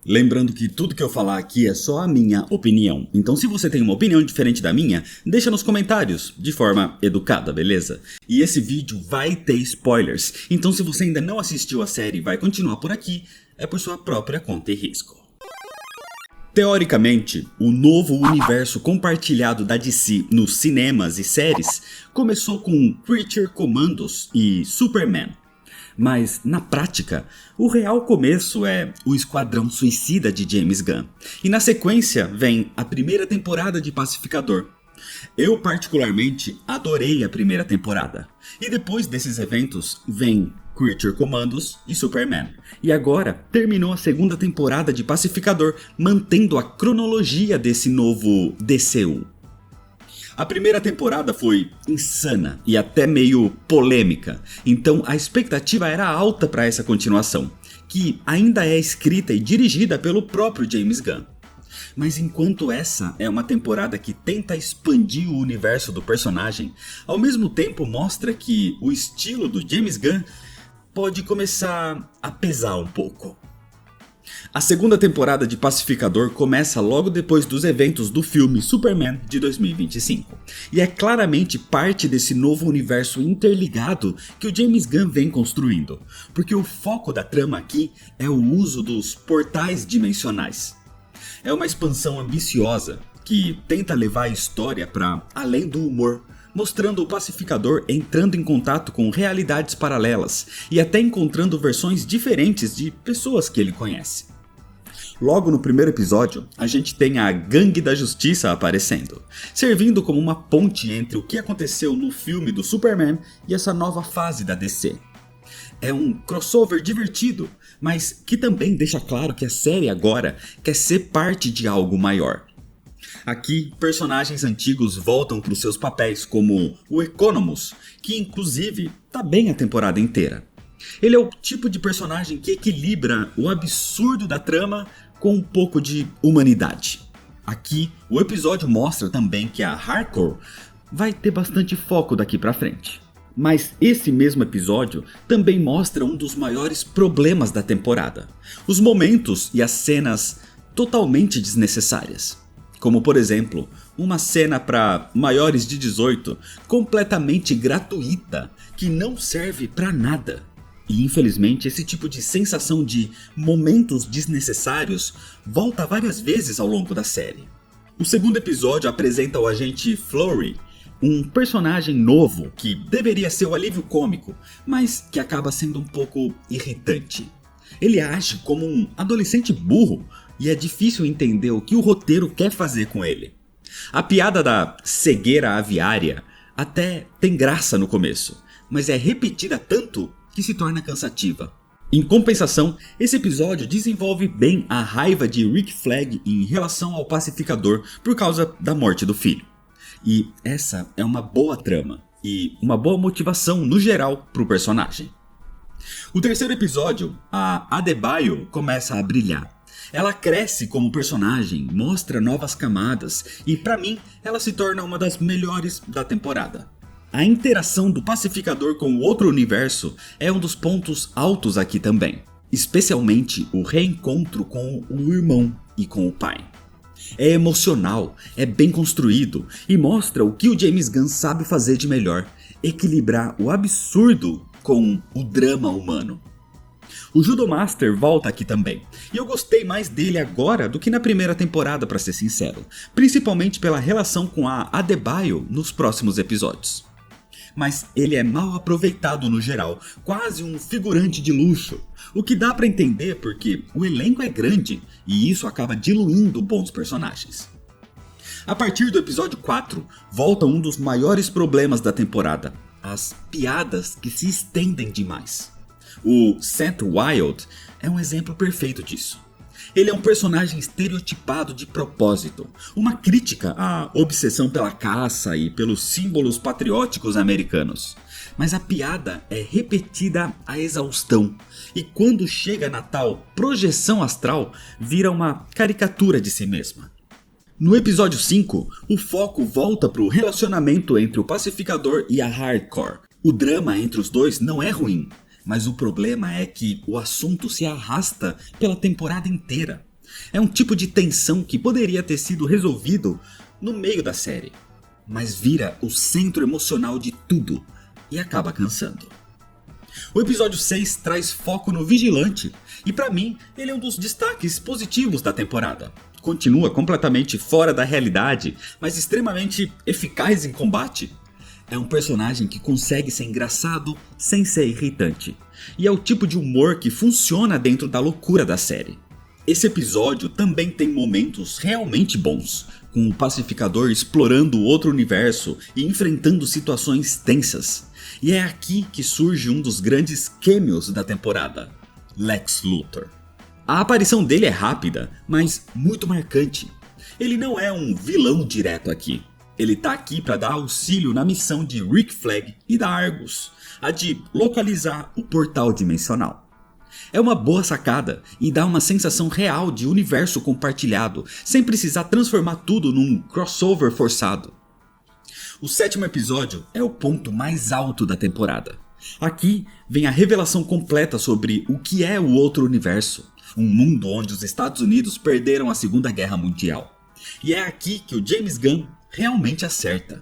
Lembrando que tudo que eu falar aqui é só a minha opinião. Então se você tem uma opinião diferente da minha, deixa nos comentários, de forma educada, beleza? E esse vídeo vai ter spoilers, então se você ainda não assistiu a série e vai continuar por aqui, é por sua própria conta e risco. Teoricamente, o novo universo compartilhado da DC nos cinemas e séries começou com Creature Commandos e Superman. Mas, na prática, o real começo é o Esquadrão Suicida de James Gunn. E na sequência vem a primeira temporada de Pacificador. Eu particularmente adorei a primeira temporada. E depois desses eventos vem Creature Commandos e Superman. E agora terminou a segunda temporada de Pacificador, mantendo a cronologia desse novo DCU. A primeira temporada foi insana e até meio polêmica, então a expectativa era alta para essa continuação, que ainda é escrita e dirigida pelo próprio James Gunn. Mas enquanto essa é uma temporada que tenta expandir o universo do personagem, ao mesmo tempo mostra que o estilo do James Gunn pode começar a pesar um pouco. A segunda temporada de Pacificador começa logo depois dos eventos do filme Superman de 2025. E é claramente parte desse novo universo interligado que o James Gunn vem construindo. Porque o foco da trama aqui é o uso dos portais dimensionais. É uma expansão ambiciosa que tenta levar a história para além do humor, mostrando o Pacificador entrando em contato com realidades paralelas e até encontrando versões diferentes de pessoas que ele conhece. Logo no primeiro episódio, a gente tem a Gangue da Justiça aparecendo, servindo como uma ponte entre o que aconteceu no filme do Superman e essa nova fase da DC. É um crossover divertido, mas que também deixa claro que a série agora quer ser parte de algo maior. Aqui, personagens antigos voltam para os seus papéis, como o Economus, que inclusive tá bem a temporada inteira. Ele é o tipo de personagem que equilibra o absurdo da trama com um pouco de humanidade. Aqui, o episódio mostra também que a Hardcore vai ter bastante foco daqui pra frente. Mas esse mesmo episódio também mostra um dos maiores problemas da temporada: os momentos e as cenas totalmente desnecessárias. Como por exemplo, uma cena para maiores de 18 completamente gratuita que não serve para nada. E infelizmente esse tipo de sensação de momentos desnecessários volta várias vezes ao longo da série. O segundo episódio apresenta o agente Flurry, um personagem novo que deveria ser o alívio cômico, mas que acaba sendo um pouco irritante. Ele age como um adolescente burro e é difícil entender o que o roteiro quer fazer com ele. A piada da cegueira aviária até tem graça no começo, mas é repetida tanto que se torna cansativa. Em compensação, esse episódio desenvolve bem a raiva de Rick Flag em relação ao Pacificador por causa da morte do filho. E essa é uma boa trama e uma boa motivação no geral para o personagem. O terceiro episódio, a Adebayo começa a brilhar. Ela cresce como personagem, mostra novas camadas e para mim ela se torna uma das melhores da temporada. A interação do Pacificador com o outro universo é um dos pontos altos aqui também, especialmente o reencontro com o irmão e com o pai. É emocional, é bem construído e mostra o que o James Gunn sabe fazer de melhor: equilibrar o absurdo com o drama humano. O Judomaster volta aqui também, e eu gostei mais dele agora do que na primeira temporada, para ser sincero, principalmente pela relação com a Adebayo nos próximos episódios. Mas ele é mal aproveitado no geral, quase um figurante de luxo, o que dá para entender porque o elenco é grande e isso acaba diluindo bons personagens. A partir do episódio 4, volta um dos maiores problemas da temporada: as piadas que se estendem demais. O Seth Wild é um exemplo perfeito disso. Ele é um personagem estereotipado de propósito, uma crítica à obsessão pela caça e pelos símbolos patrióticos americanos. Mas a piada é repetida à exaustão, e quando chega na tal projeção astral, vira uma caricatura de si mesma. No episódio 5, o foco volta para o relacionamento entre o Pacificador e a Hardcore. O drama entre os dois não é ruim, mas o problema é que o assunto se arrasta pela temporada inteira. É um tipo de tensão que poderia ter sido resolvido no meio da série, mas vira o centro emocional de tudo e acaba cansando. O episódio 6 traz foco no Vigilante, e pra mim ele é um dos destaques positivos da temporada. Continua completamente fora da realidade, mas extremamente eficaz em combate. É um personagem que consegue ser engraçado sem ser irritante, e é o tipo de humor que funciona dentro da loucura da série. Esse episódio também tem momentos realmente bons, com o Pacificador explorando outro universo e enfrentando situações tensas. E é aqui que surge um dos grandes cameos da temporada, Lex Luthor. A aparição dele é rápida, mas muito marcante. Ele não é um vilão direto aqui. Ele tá aqui para dar auxílio na missão de Rick Flag e da Argus, a de localizar o portal dimensional. É uma boa sacada e dá uma sensação real de universo compartilhado, sem precisar transformar tudo num crossover forçado. O 7º episódio é o ponto mais alto da temporada. Aqui vem a revelação completa sobre o que é o outro universo, um mundo onde os Estados Unidos perderam a Segunda Guerra Mundial. E é aqui que o James Gunn realmente acerta.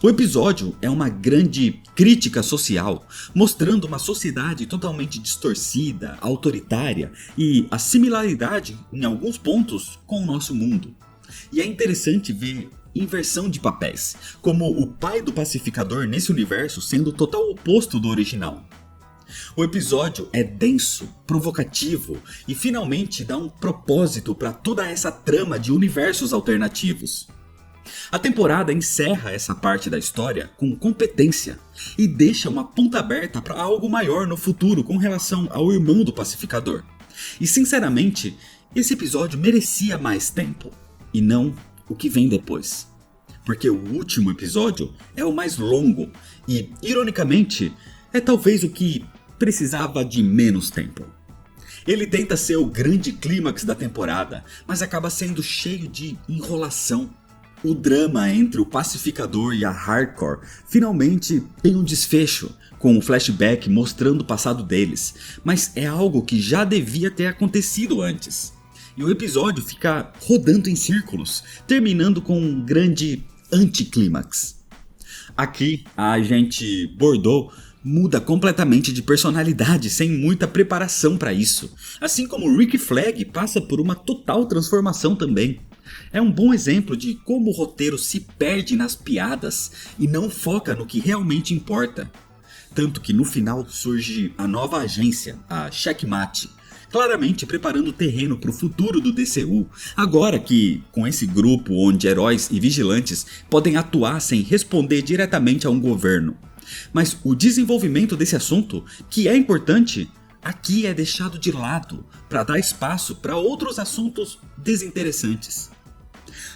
O episódio é uma grande crítica social, mostrando uma sociedade totalmente distorcida, autoritária e a similaridade, em alguns pontos, com o nosso mundo. E é interessante ver inversão de papéis, como o pai do Pacificador nesse universo sendo o total oposto do original. O episódio é denso, provocativo e finalmente dá um propósito para toda essa trama de universos alternativos. A temporada encerra essa parte da história com competência e deixa uma ponta aberta para algo maior no futuro com relação ao irmão do Pacificador. E sinceramente, esse episódio merecia mais tempo, e não o que vem depois. Porque o último episódio é o mais longo e, ironicamente, é talvez o que precisava de menos tempo. Ele tenta ser o grande clímax da temporada, mas acaba sendo cheio de enrolação. O drama entre o Pacificador e a Hardcore finalmente tem um desfecho, com um flashback mostrando o passado deles, mas é algo que já devia ter acontecido antes. E o episódio fica rodando em círculos, terminando com um grande anticlímax. Aqui, a agente Bordeaux muda completamente de personalidade sem muita preparação para isso, assim como Rick Flag passa por uma total transformação também. É um bom exemplo de como o roteiro se perde nas piadas e não foca no que realmente importa. Tanto que no final surge a nova agência, a Checkmate, claramente preparando o terreno para o futuro do DCU, agora que, com esse grupo onde heróis e vigilantes podem atuar sem responder diretamente a um governo. Mas o desenvolvimento desse assunto, que é importante, aqui é deixado de lado para dar espaço para outros assuntos desinteressantes.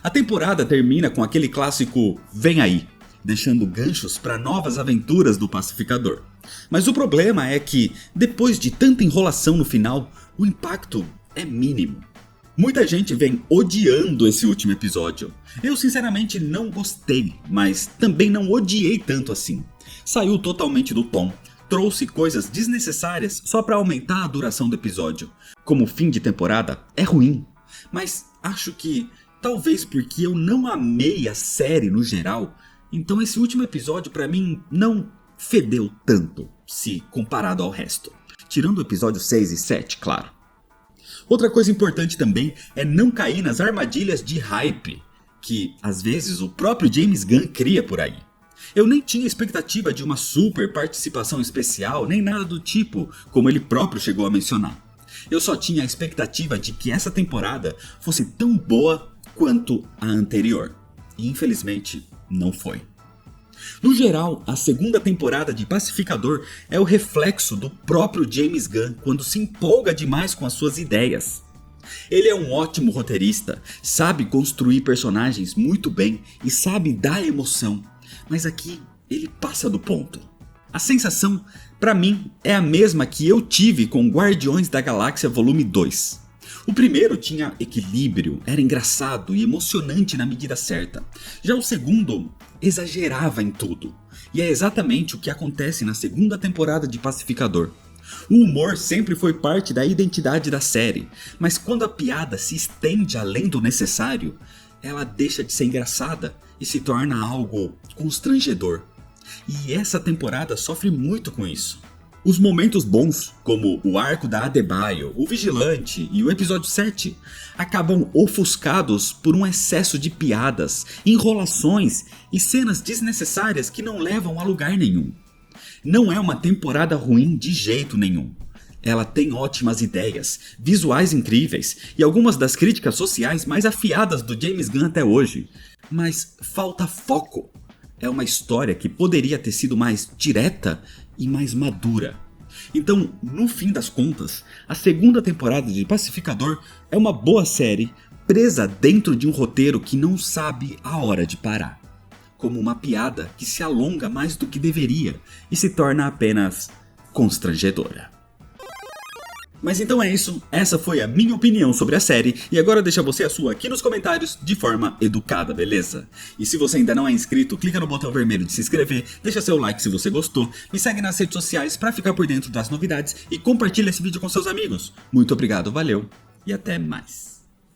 A temporada termina com aquele clássico "vem aí", deixando ganchos para novas aventuras do Pacificador. Mas o problema é que, depois de tanta enrolação no final, o impacto é mínimo. Muita gente vem odiando esse último episódio. Eu sinceramente não gostei, mas também não odiei tanto assim. Saiu totalmente do tom, trouxe coisas desnecessárias só para aumentar a duração do episódio. Como fim de temporada, é ruim, mas acho que talvez porque eu não amei a série no geral, então esse último episódio pra mim não fedeu tanto, se comparado ao resto. Tirando o episódio 6 e 7, claro. Outra coisa importante também é não cair nas armadilhas de hype, que às vezes o próprio James Gunn cria por aí. Eu nem tinha expectativa de uma super participação especial, nem nada do tipo, como ele próprio chegou a mencionar. Eu só tinha a expectativa de que essa temporada fosse tão boa quanto a anterior, e infelizmente não foi. No geral, a segunda temporada de Pacificador é o reflexo do próprio James Gunn quando se empolga demais com as suas ideias. Ele é um ótimo roteirista, sabe construir personagens muito bem e sabe dar emoção, mas aqui ele passa do ponto. A sensação, pra mim, é a mesma que eu tive com Guardiões da Galáxia Volume 2. O primeiro tinha equilíbrio, era engraçado e emocionante na medida certa. Já o segundo exagerava em tudo. E é exatamente o que acontece na segunda temporada de Pacificador. O humor sempre foi parte da identidade da série, mas quando a piada se estende além do necessário, ela deixa de ser engraçada e se torna algo constrangedor. E essa temporada sofre muito com isso. Os momentos bons, como o arco da Adebayo, o Vigilante e o episódio 7, acabam ofuscados por um excesso de piadas, enrolações e cenas desnecessárias que não levam a lugar nenhum. Não é uma temporada ruim de jeito nenhum. Ela tem ótimas ideias, visuais incríveis e algumas das críticas sociais mais afiadas do James Gunn até hoje. Mas falta foco. É uma história que poderia ter sido mais direta e mais madura. Então, no fim das contas, a segunda temporada de Pacificador é uma boa série presa dentro de um roteiro que não sabe a hora de parar. Como uma piada que se alonga mais do que deveria e se torna apenas constrangedora. Mas então é isso, essa foi a minha opinião sobre a série e agora deixa você a sua aqui nos comentários de forma educada, beleza? E se você ainda não é inscrito, clica no botão vermelho de se inscrever, deixa seu like se você gostou, me segue nas redes sociais pra ficar por dentro das novidades e compartilha esse vídeo com seus amigos. Muito obrigado, valeu e até mais.